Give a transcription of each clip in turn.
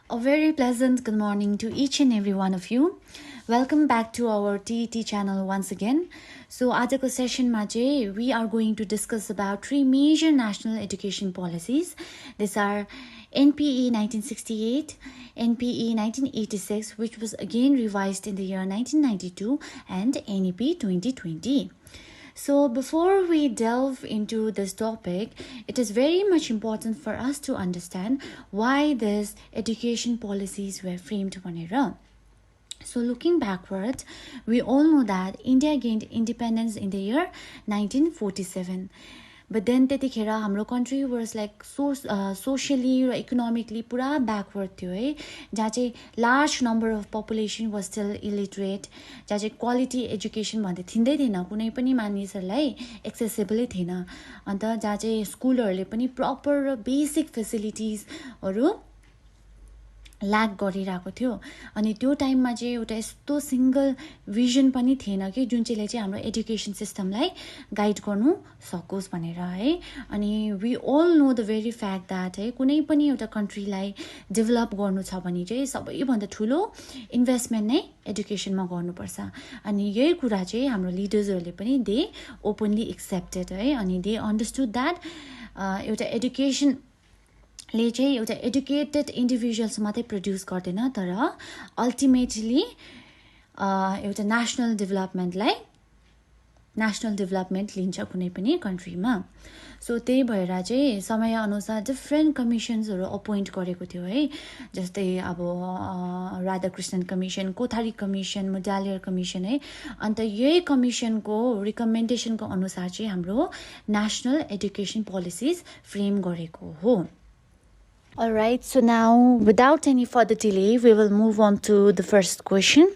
A very pleasant good morning to each and every one of you. Welcome back to our TET channel once again. So, आजको सेसनमा चाहिँ we are going to discuss about three major national education policies. These are NPE 1968, NPE 1986, which was again revised in the year 1992, and NEP 2020. So before we delve into this topic, it is very much important for us to understand why these education policies were framed भनेर. So looking backwards, we all know that India gained independence in the year 1947. But then त्यतिखेर हाम्रो country was like socially र economically पुरा backward थियो है, जहाँ चाहिँ large number of population was still illiterate, जहाँ चाहिँ quality education भन्दै थिँदै थिएन, कुनै पनि मानिसहरूलाई accessible थिएन. अन्त जहाँ चाहिँ स्कुलहरूले पनि proper र basic facilitiesहरू ल्याक गरिरहेको थियो. अनि त्यो टाइममा चाहिँ एउटा यस्तो सिंगल भिजन पनि थिएन कि जुन चाहिँले चाहिँ हाम्रो एजुकेसन सिस्टमलाई गाइड गर्नु सकोस् भनेर है. अनि we all know the very fact that है, कुनै पनि एउटा कन्ट्रीलाई डेभलप गर्नु छ भने चाहिँ सबैभन्दा ठुलो इन्भेस्टमेन्ट नै एजुकेसनमा गर्नुपर्छ. अनि यही कुरा चाहिँ हाम्रो लिडर्सहरूले पनि दे ओपनली एक्सेप्टेड है. अनि दे अन्डरस्टुड दैट एउटा एजुकेसन ले चाहिँ एउटा एडुकेटेड इन्डिभिजुअल्स मात्रै प्रड्युस गर्दैन, तर अल्टिमेटली एउटा नेसनल डेभलपमेन्ट लिन्छ कुनै पनि कन्ट्रीमा. सो त्यही भएर चाहिँ समयअनुसार डिफ्रेन्ट कमिसन्सहरू अपोइन्ट गरेको थियो है, जस्तै अब Radhakrishnan commission, Kothari commission, Mudaliar commission है. अन्त यही कमिसनको रिकमेन्डेसनको अनुसार चाहिँ हाम्रो नेसनल एजुकेसन पोलिसिज फ्रेम गरेको हो. Alright, so now without any further delay, we will move on to the first question.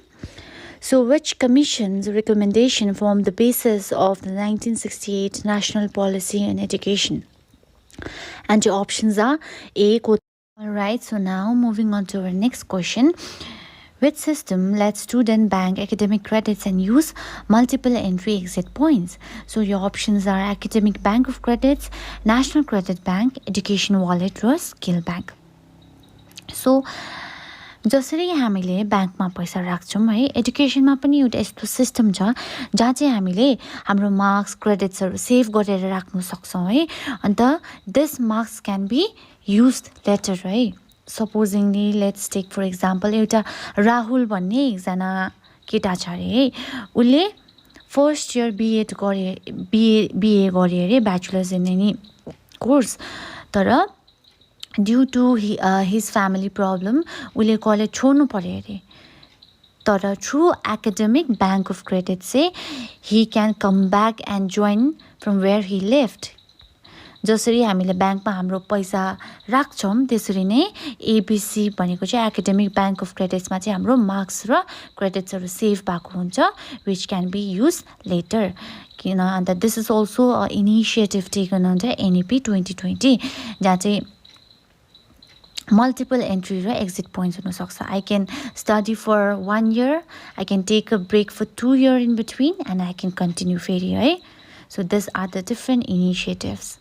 So which commission's recommendation formed the basis of the 1968 National Policy on Education? And your options are A. Alright, so now moving on to our next question. Which system lets students bank academic credits and use multiple entry exit points? So your options are Academic Bank of Credits, National Credit Bank, Education Wallet र Skill Bank. So जसरी हामीले ब्याङ्कमा पैसा राख्छौँ है, एजुकेसनमा पनि एउटा यस्तो सिस्टम छ जहाँ चाहिँ हामीले हाम्रो मार्क्स क्रेडिट्सहरू सेभ गरेर राख्न सक्छौँ है. And this marks can be used later है. Supposingly let's take for example एउटा राहुल भन्ने एकजना केटा छ अरे है, उसले फर्स्ट इयर B.ed BA गरे अरे, ब्याचलर्स इन एनी कोर्स. तर due to his family problem उसले कलेज छोड्नु पर्यो अरे. तर through academic bank of credit चाहिँ he can come back and join from where he left. जसरी हामीले ब्याङ्कमा हाम्रो पैसा राख्छौँ त्यसरी नै ABC भनेको चाहिँ एकाडेमिक ब्याङ्क अफ क्रेडिट्समा चाहिँ हाम्रो मार्क्स र क्रेडिट्सहरू सेभ भएको हुन्छ, which can be use later. किन and this is also initiative taken under NEP 2020, जहाँ चाहिँ मल्टिपल एन्ट्री र एक्जिट पोइन्ट्स हुनसक्छ. I can study for 1 year, I can take a break for 2 years in between, and I can continue फेरि है. So this are the different initiatives.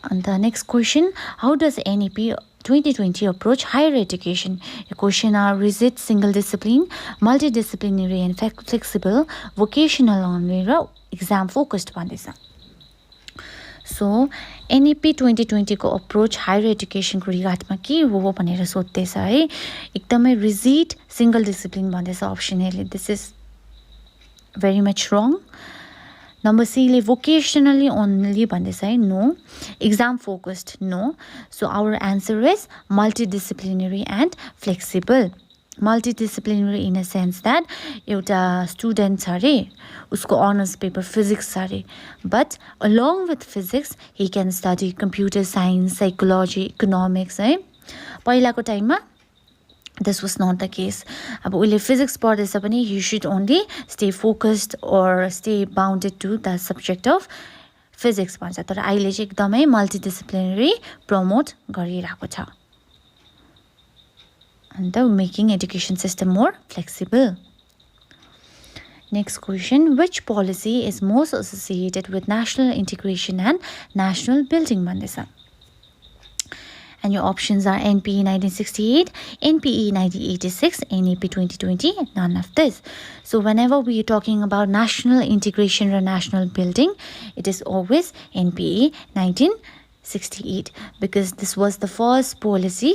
And the next question, how does NEP 2020 approach higher education? The question are rigid, single discipline, multidisciplinary and flexible, vocational only र exam focused भन्दैछ. So NEP 2020 को approach higher एजुकेसनको रिगार्डमा के हो भनेर सोध्दैछ है. एकदमै rigid single discipline भन्दैछ अप्सन एले. This is very much wrong. Number सीले vocationally only भन्दैछ है, no. Exam focused, no. So our answer is multidisciplinary and flexible. Multidisciplinary in a sense that एउटा स्टुडेन्ट छ अरे, उसको अनर्स पेपर फिजिक्स छ अरे, but along with physics he can study computer science, psychology, economics है. पहिलाको टाइममा this was not the case. अब उसले फिजिक्स पढ्दैछ पनि he should only stay focused or stay bounded to the subject of physics भन्छ. तर अहिले चाहिँ एकदमै मल्टिडिसिप्लिनरी प्रमोट गरिरहेको छ, and making education system more flexible. Next question, which policy is most associated with national integration and national building भन्दैछ. And your options are NPE 1968, NPE 1986, NEP 2020, none of this. So whenever we are talking about national integration or national building, it is always NPE 1968 because this was the first policy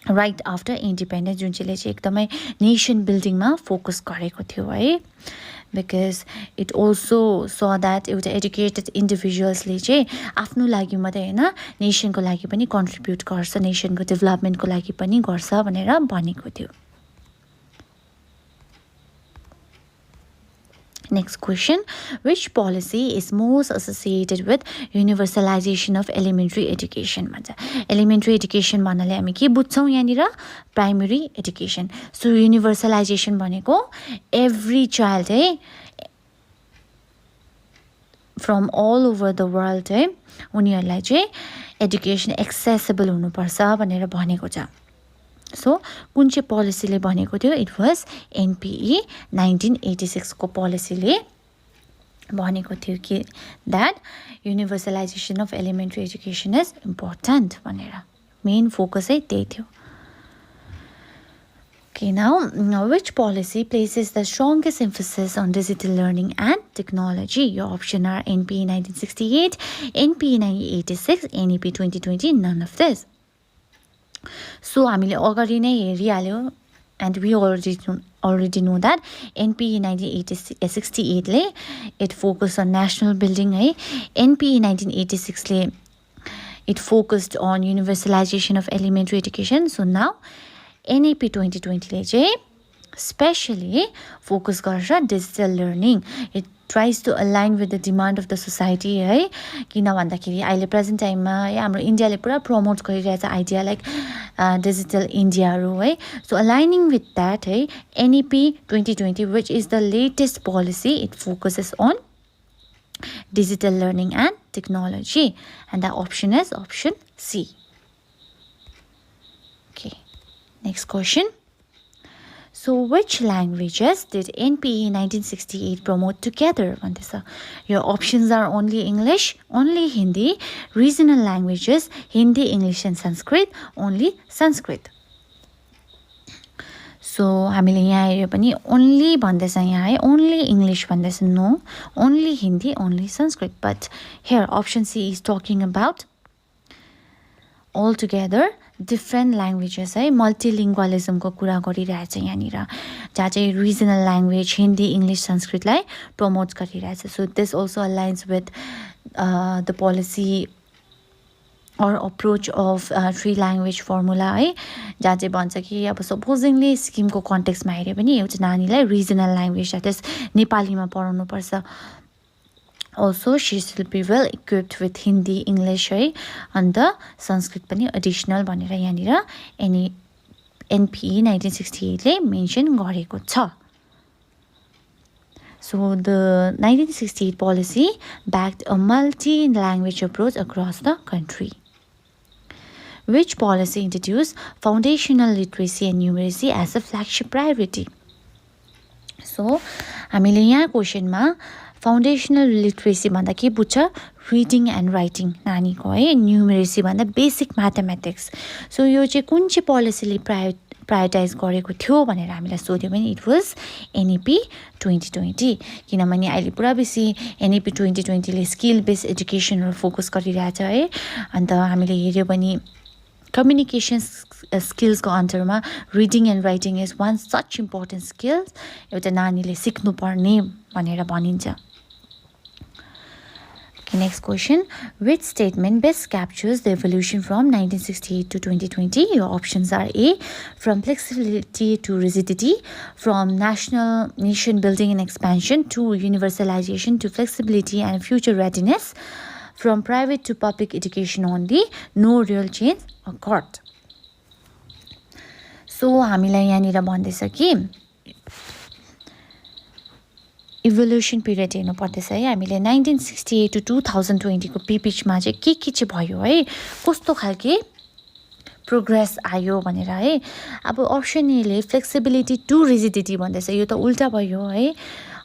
right after independence जुन चाहिँ चाहिँ एकदमै nation building मा focus गरेको थियो है because it also saw that एउटा educated individuals ले चाहिँ आफ्नो लागि मात्रै हैन nation को लागि पनि contribute गर्छ nation को development को लागि पनि गर्छ भनेर भनेको थियो. Next question, which policy is most associated with universalization of elementary education? Elementary education भन्नाले हामी के बुझ्छौं यहाँनिर primary education. So universalization भनेको every child from all over the world उनीहरुलाई चाहिँ education accessible हुनुपर्छ भनेर भनेको छ. So कुन चाहिँ policy ले भनेको थियो? It was NPE 1986 को policy ले भनेको थियो कि that universalization of elementary education is important भनेर. Main focus त्यही थियो. Okay, now which policy places the strongest emphasis on digital learning and technology? Your option are NPE 1968, NPE 1986, NEP 2020, none of this. So हामीले अगाडि नै हेरिहाल्यो and we already know that NPE 1968 ले it focused on national building है. NPE 1986 ले it focused on universalization of elementary education. So now NEP 2020 ले चाहिँ especially focus गर्छ digital learning. It tries to align with the demand of the society है किन भन्दाखेरि अहिले प्रेजेन्ट टाइममा हाम्रो इन्डियाले पुरा प्रमोट गरिरहेछ आइडिया लाइक डिजिटल इन्डियाहरु है. सो aligning with that है NEP 2020 which is the latest policy, it focuses on digital learning and technology and the option is option C. Okay, next question. So which languages did NPE 1968 promote together? Your options are only English, only Hindi, regional languages, Hindi, English and Sanskrit, only Sanskrit. So हामीले यहाँ हेर्यो पनि only भन्दैछ यहाँ है, only English भन्दैछ no, only Hindi, only Sanskrit. But here option C is talking about altogether different languages है, multilingualism को कुरा गरिरहेछ यहाँनिर जहाँ चाहिँ regional language Hindi, English, Sanskrit लाई promote गरिरहेछ. So this also aligns with the policy or approach of three language formula है जहाँ चाहिँ भन्छ कि अब supposingly सिक्किम को context मा हेर्यो भने एउटा नानीलाई regional language that is नेपालीमा पढाउनु पर्छ. Also she should be well equipped with Hindi, English है and the Sanskrit पनि additional भनेर यहाँनिर NPE 1968 ले mention गरेको छ. So the 1968 policy backed a multi-language approach across the country. Which policy introduced foundational literacy and numeracy as a flagship priority? So हामीले यहाँ question मा foundational literacy भन्दा के बुझ्छ? Reading and writing नानीको है. Numeracy भन्दा basic mathematics. So यो चाहिँ कुन चाहिँ policy ले prioritize गरेको थियो भनेर हामीलाई सोध्यो भने it was NEP 2020 किनभने अहिले पुरा बेसी NEP 2020 ले skill based education र फोकस गरिरहेछ है. अन्त हामीले हेर्यो भने communication skills को अन्तरमा reading and writing is one such important skill एउटा नानीले सिक्नु पर्ने भनेर भनिन्छ. Okay, next question. Which statement best captures the evolution from 1968 to 2020? Your options are A, from flexibility to rigidity, from nation building and expansion to universalization to flexibility and future readiness, from private to public education only, no real change occurred. So हामीलाई यहाँनिर भन्दैछ कि evolution period हेर्नु पर्दैछ है हामीले 1968 to 2020 को पिपिचमा चाहिँ के चाहिँ भयो है कस्तो खालके प्रोग्रेस आयो भनेर है. अब अप्सन ए ले फ्लेक्सिबिलिटी टु रिजिडिटी भन्दैछ यो त उल्टा भयो है.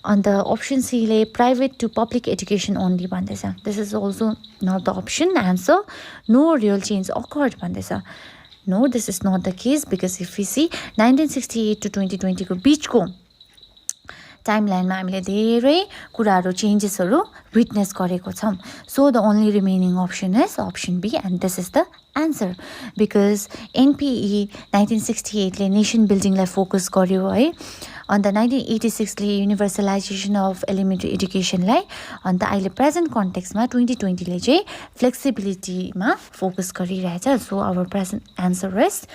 अन्त अप्सन सीले private to public education only भन्दैछ. This is also not the option answer. No real change occurred भन्दैछ. No, this is not the case because if you see 1968 to 2020 को बिचको टाइमलाइनमा हामीले धेरै कुराहरू चेन्जेसहरू विटनेस गरेको छौँ. So the only remaining option is option B and this is the answer. Because NPE 1968ले nation बिल्डिङलाई फोकस गर्यो है. अन्त 1986ले युनिभर्सलाइजेसन अफ एलिमेन्ट्री एजुकेसनलाई, अन्त अहिले प्रेजेन्ट कन्टेक्स्टमा 2020ले चाहिँ फ्लेक्सिबिलिटीमा फोकस गरिरहेछ. So our present answer is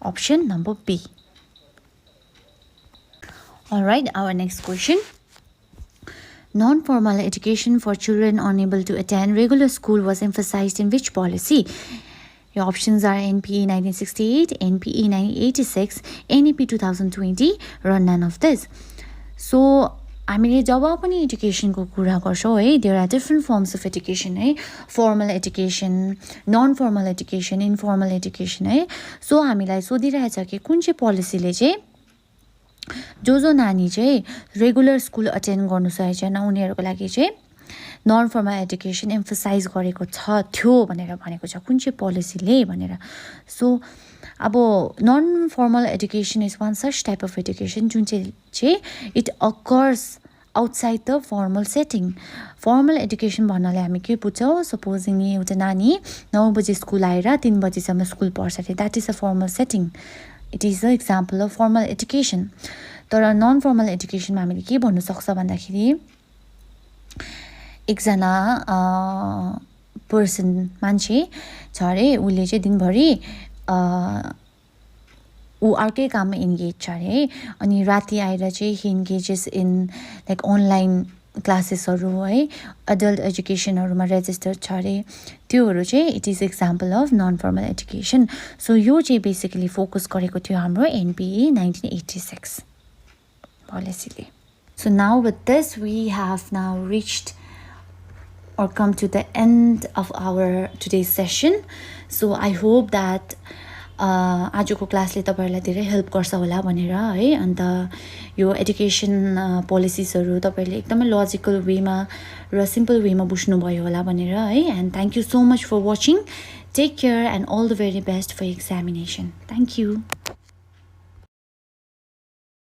option number B. Alright, our next question. Non-formal education for children unable to attend regular school was emphasized in which policy? Your options are NPE 1968, NPE 1986, NEP 2020, or none of this. So, हामीले जब पनि एजुकेसनको कुरा गर्छौँ है, there are different forms of education है. Formal education, non formal education, informal education है. So हामीलाई सोधिरहेछ कि कुन चाहिँ पोलिसीले चाहिँ जो नानी चाहिँ रेगुलर स्कुल अटेन्ड गर्नु सकेको छैन उनीहरूको लागि चाहिँ नन फर्मल एजुकेसन एम्फसाइज गरेको थियो भनेर भनेको छ. कुन चाहिँ पोलिसीले भनेर. सो अब non formal education is one such type of education जुन चाहिँ it occurs outside the formal setting. Formal education भन्नाले हामी के बुझ्छौँ, सपोजिङ एउटा नानी 9 बजे स्कुल आएर 3 बजीसम्म स्कुल पढ्छ अरे, that is a formal setting. It is the example of formal education. तर नन फर्मल एजुकेसनमा हामीले के भन्नु सक्छ भन्दाखेरि एकजना पर्सन मान्छे छ अरे, उसले चाहिँ दिनभरि ऊ अर्कै काममा इन्गेज छ अरे है. अनि राति आएर चाहिँ he engages in like online क्लासेसहरू है, एडल्ट एजुकेसनहरूमा रेजिस्टर्ड छ अरे. त्योहरू चाहिँ it is example of non formal education. So यो चाहिँ बेसिकली फोकस गरेको थियो हाम्रो एनपिई 1986 पोलिसीले. So now with this we have now reached or come to the end of our today's session. So I hope that आजको क्लासले तपाईहरुलाई धेरै help गर्छ होला भनेर है. अन्त यो एजुकेसन पोलिसीजहरू तपाईहरुले एकदमै लजिकल वेमा र सिम्पल वेमा बुझ्नु भयो होला भनेर है. And thank you so much for watching. Take care and all the very best for examination. Thank you.